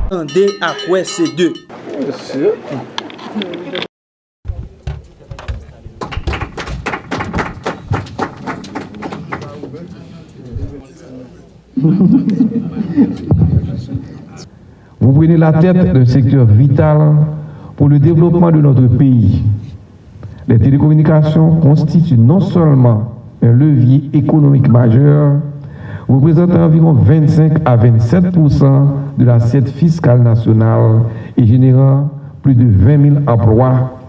Attendez à quoi c'est deux. Vous prenez la tête d'un secteur vital pour le développement de notre pays. Les télécommunications constituent non seulement un levier économique majeur, représentant environ 25 à 27% de l'assiette fiscale nationale et générant plus de 20 000 emplois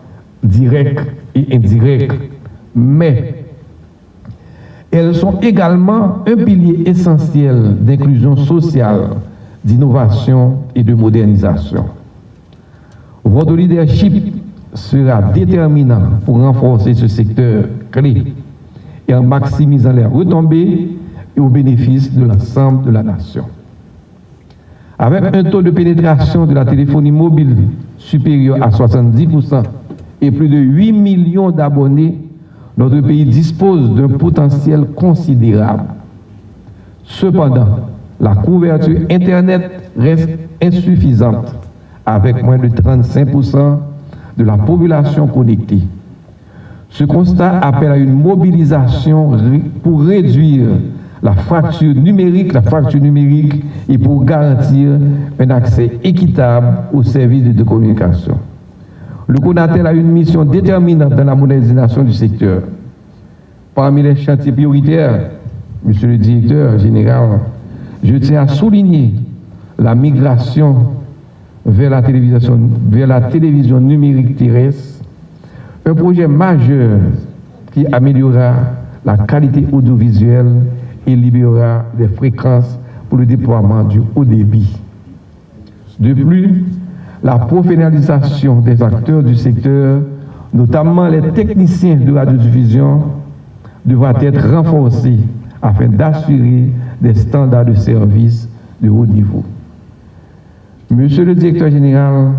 directs et indirects, mais elles sont également un pilier essentiel d'inclusion sociale, d'innovation et de modernisation. Votre leadership sera déterminant pour renforcer ce secteur clé et en maximisant les retombées et au bénéfice de l'ensemble de la nation. Avec un taux de pénétration de la téléphonie mobile supérieur à 70% et plus de 8 millions d'abonnés, notre pays dispose d'un potentiel considérable. Cependant, la couverture Internet reste insuffisante, avec moins de 35% de la population connectée. Ce constat appelle à une mobilisation pour réduire la fracture numérique et pour garantir un accès équitable aux services de communication. Le CONATEL a une mission déterminante dans la modernisation du secteur. Parmi les chantiers prioritaires, Monsieur le Directeur général, je tiens à souligner la migration vers la télévision numérique terrestre, un projet majeur qui améliorera la qualité audiovisuelle et libérera des fréquences pour le déploiement du haut débit. De plus, la professionnalisation des acteurs du secteur, notamment les techniciens de radiodiffusion, devra être renforcée afin d'assurer des standards de service de haut niveau. Monsieur le Directeur général,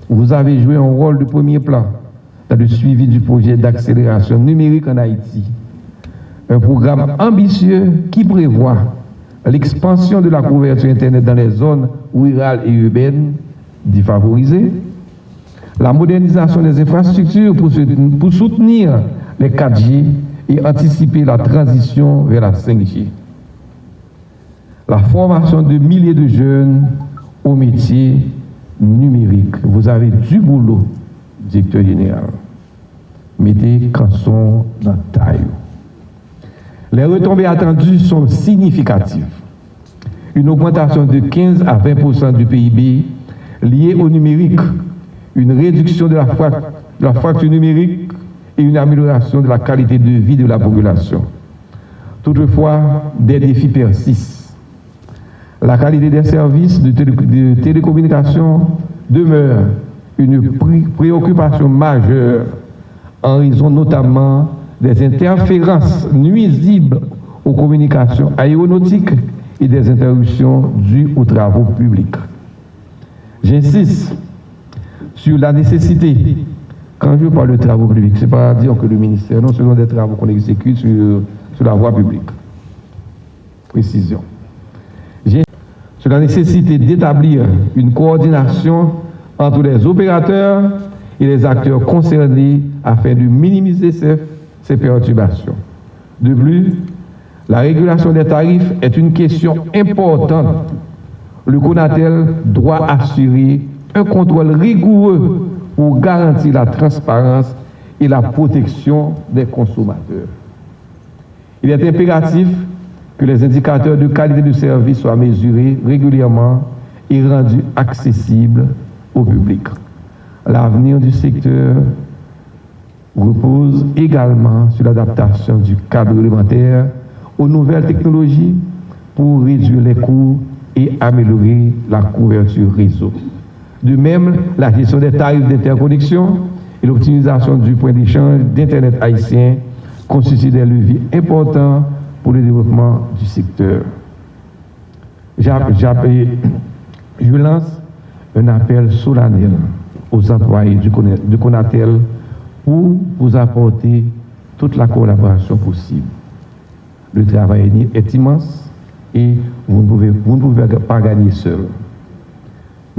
vous avez joué un rôle de premier plan dans le suivi du projet d'accélération numérique en Haïti. Un programme ambitieux qui prévoit l'expansion de la couverture Internet dans les zones rurales et urbaines défavorisées, la modernisation des infrastructures pour soutenir les 4G et anticiper la transition vers la 5G. La formation de milliers de jeunes au métier numérique. Vous avez du boulot, Directeur général. Mettez canson dans la taille. Les retombées attendues sont significatives. Une augmentation de 15 à 20% du PIB liée au numérique, une réduction de la fracture numérique et une amélioration de la qualité de vie de la population. Toutefois, des défis persistent. La qualité des services de télécommunication demeure une préoccupation majeure en raison notamment des interférences nuisibles aux communications aéronautiques et des interruptions dues aux travaux publics. J'insiste sur la nécessité, quand je parle de travaux publics, ce n'est pas dire que le ministère, non seulement des travaux qu'on exécute sur la voie publique. Précision. Sur la nécessité d'établir une coordination entre les opérateurs et les acteurs concernés afin de minimiser ces perturbations. De plus, la régulation des tarifs est une question importante. Le CONATEL doit assurer un contrôle rigoureux pour garantir la transparence et la protection des consommateurs. Il est impératif que les indicateurs de qualité de service soient mesurés régulièrement et rendus accessibles au public. L'avenir du secteur repose également sur l'adaptation du cadre réglementaire aux nouvelles technologies pour réduire les coûts et améliorer la couverture réseau. De même, la gestion des tarifs d'interconnexion et l'optimisation du point d'échange d'Internet haïtien constituent des leviers importants pour le développement du secteur. Je lance un appel solennel aux employés du CONATEL pour vous apporter toute la collaboration possible. Le travail est immense et vous ne pouvez pas gagner seul.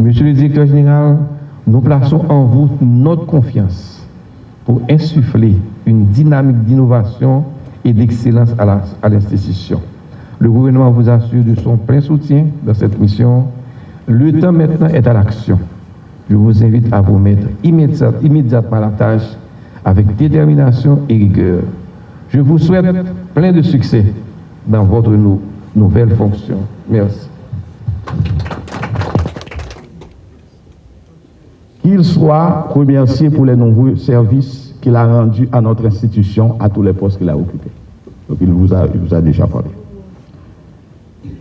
Monsieur le directeur général, nous plaçons en vous notre confiance pour insuffler une dynamique d'innovation et d'excellence à l'institution. Le gouvernement vous assure de son plein soutien dans cette mission. Le temps maintenant est à l'action. Je vous invite à vous mettre immédiatement à la tâche avec détermination et rigueur. Je vous souhaite plein de succès dans votre nouvelle fonction. Merci. Qu'il soit remercié pour les nombreux services qu'il a rendus à notre institution, à tous les postes qu'il a occupés. Donc il vous a déjà parlé.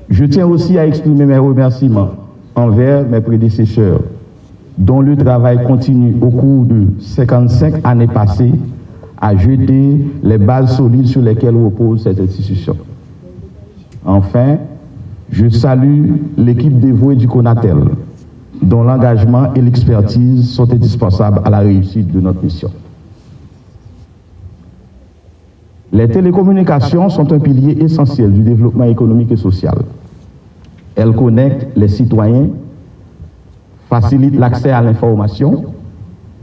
Je tiens aussi à exprimer mes remerciements envers mes prédécesseurs, dont le travail continu au cours de 55 années passées a jeté les bases solides sur lesquelles repose cette institution. Enfin, je salue l'équipe dévouée du CONATEL, dont l'engagement et l'expertise sont indispensables à la réussite de notre mission. Les télécommunications sont un pilier essentiel du développement économique et social. Elles connectent les citoyens, facilitent l'accès à l'information,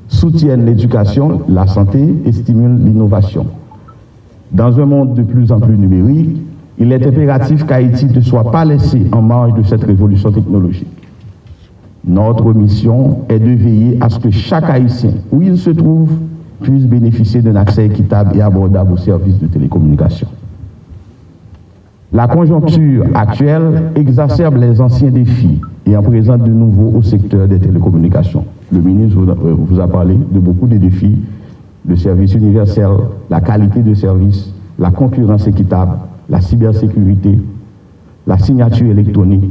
soutiennent l'éducation, la santé et stimulent l'innovation. Dans un monde de plus en plus numérique, il est impératif qu'Haïti ne soit pas laissé en marge de cette révolution technologique. Notre mission est de veiller à ce que chaque Haïtien, où il se trouve, puisse bénéficier d'un accès équitable et abordable aux services de télécommunication. La conjoncture actuelle exacerbe les anciens défis et en présente de nouveaux au secteur des télécommunications. Le ministre vous a parlé de beaucoup de défis, le service universel, la qualité de service, la concurrence équitable, la cybersécurité, la signature électronique.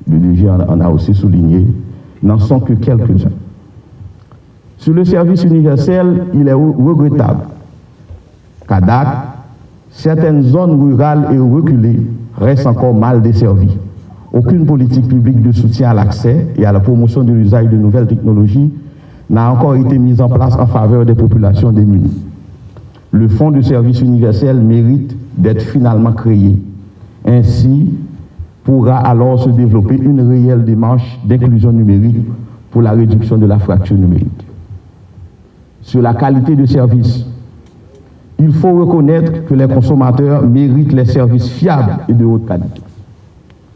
Le DG en a aussi souligné, n'en sont que quelques-uns. Sur le service universel, il est regrettable qu'à date, certaines zones rurales et reculées restent encore mal desservies. Aucune politique publique de soutien à l'accès et à la promotion de l'usage de nouvelles technologies n'a encore été mise en place en faveur des populations démunies. Le fonds de service universel mérite d'être finalement créé. Ainsi, pourra alors se développer une réelle démarche d'inclusion numérique pour la réduction de la fracture numérique. Sur la qualité de service, il faut reconnaître que les consommateurs méritent les services fiables et de haute qualité.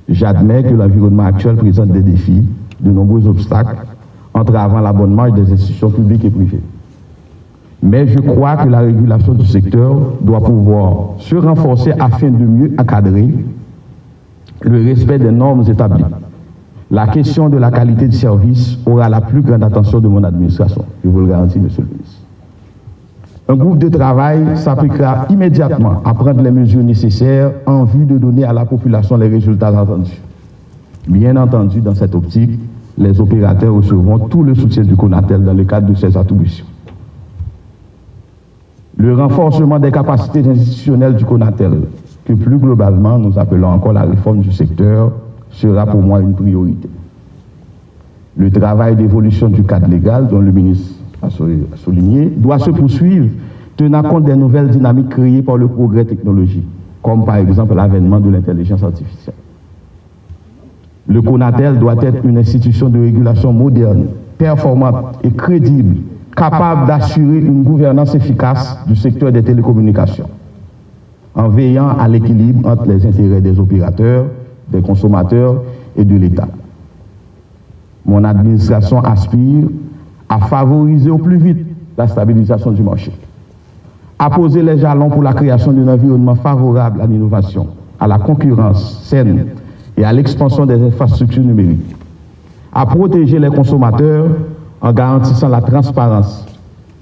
J'admets que l'environnement actuel présente des défis, de nombreux obstacles, entravant la bonne marche des institutions publiques et privées. Mais je crois que la régulation du secteur doit pouvoir se renforcer afin de mieux encadrer le respect des normes établies. La question de la qualité du service aura la plus grande attention de mon administration. Je vous le garantis, Monsieur le ministre. Un groupe de travail s'appliquera immédiatement à prendre les mesures nécessaires en vue de donner à la population les résultats attendus. Bien entendu, dans cette optique, les opérateurs recevront tout le soutien du CONATEL dans le cadre de ces attributions. Le renforcement des capacités institutionnelles du CONATEL, que plus globalement nous appelons encore la réforme du secteur, sera pour moi une priorité. Le travail d'évolution du cadre légal, dont le ministre a souligné, doit se poursuivre, tenant compte des nouvelles dynamiques créées par le progrès technologique, comme par exemple l'avènement de l'intelligence artificielle. Le CONATEL doit être une institution de régulation moderne, performante et crédible, capable d'assurer une gouvernance efficace du secteur des télécommunications, en veillant à l'équilibre entre les intérêts des opérateurs, des consommateurs et de l'État. Mon administration aspire à favoriser au plus vite la stabilisation du marché, à poser les jalons pour la création d'un environnement favorable à l'innovation, à la concurrence saine et à l'expansion des infrastructures numériques, à protéger les consommateurs en garantissant la transparence,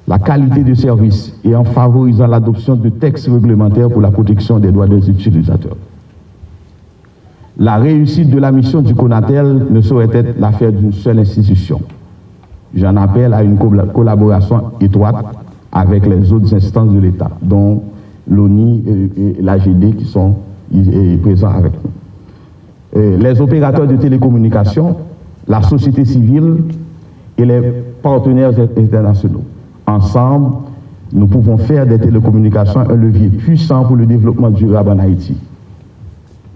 la qualité du service et en favorisant l'adoption de textes réglementaires pour la protection des droits des utilisateurs. La réussite de la mission du CONATEL ne saurait être l'affaire d'une seule institution. J'en appelle à une collaboration étroite avec les autres instances de l'État, dont l'ONI et l'AGD qui sont présents avec nous. Les opérateurs de télécommunications, la société civile et les partenaires internationaux. Ensemble, nous pouvons faire des télécommunications un levier puissant pour le développement durable en Haïti.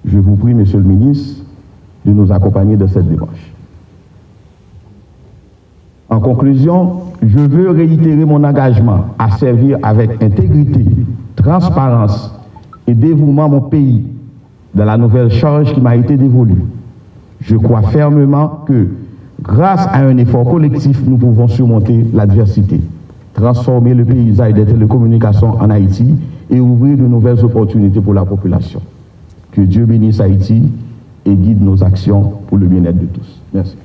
Je vous prie, Monsieur le ministre, de nous accompagner dans cette démarche. En conclusion, je veux réitérer mon engagement à servir avec intégrité, transparence et dévouement mon pays dans la nouvelle charge qui m'a été dévolue. Je crois fermement que, grâce à un effort collectif, nous pouvons surmonter l'adversité, transformer le paysage des télécommunications en Haïti et ouvrir de nouvelles opportunités pour la population. Que Dieu bénisse Haïti et guide nos actions pour le bien-être de tous. Merci.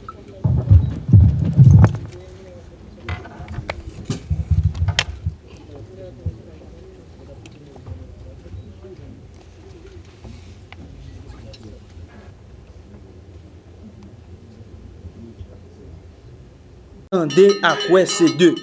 Attendez à quoi c'est deux.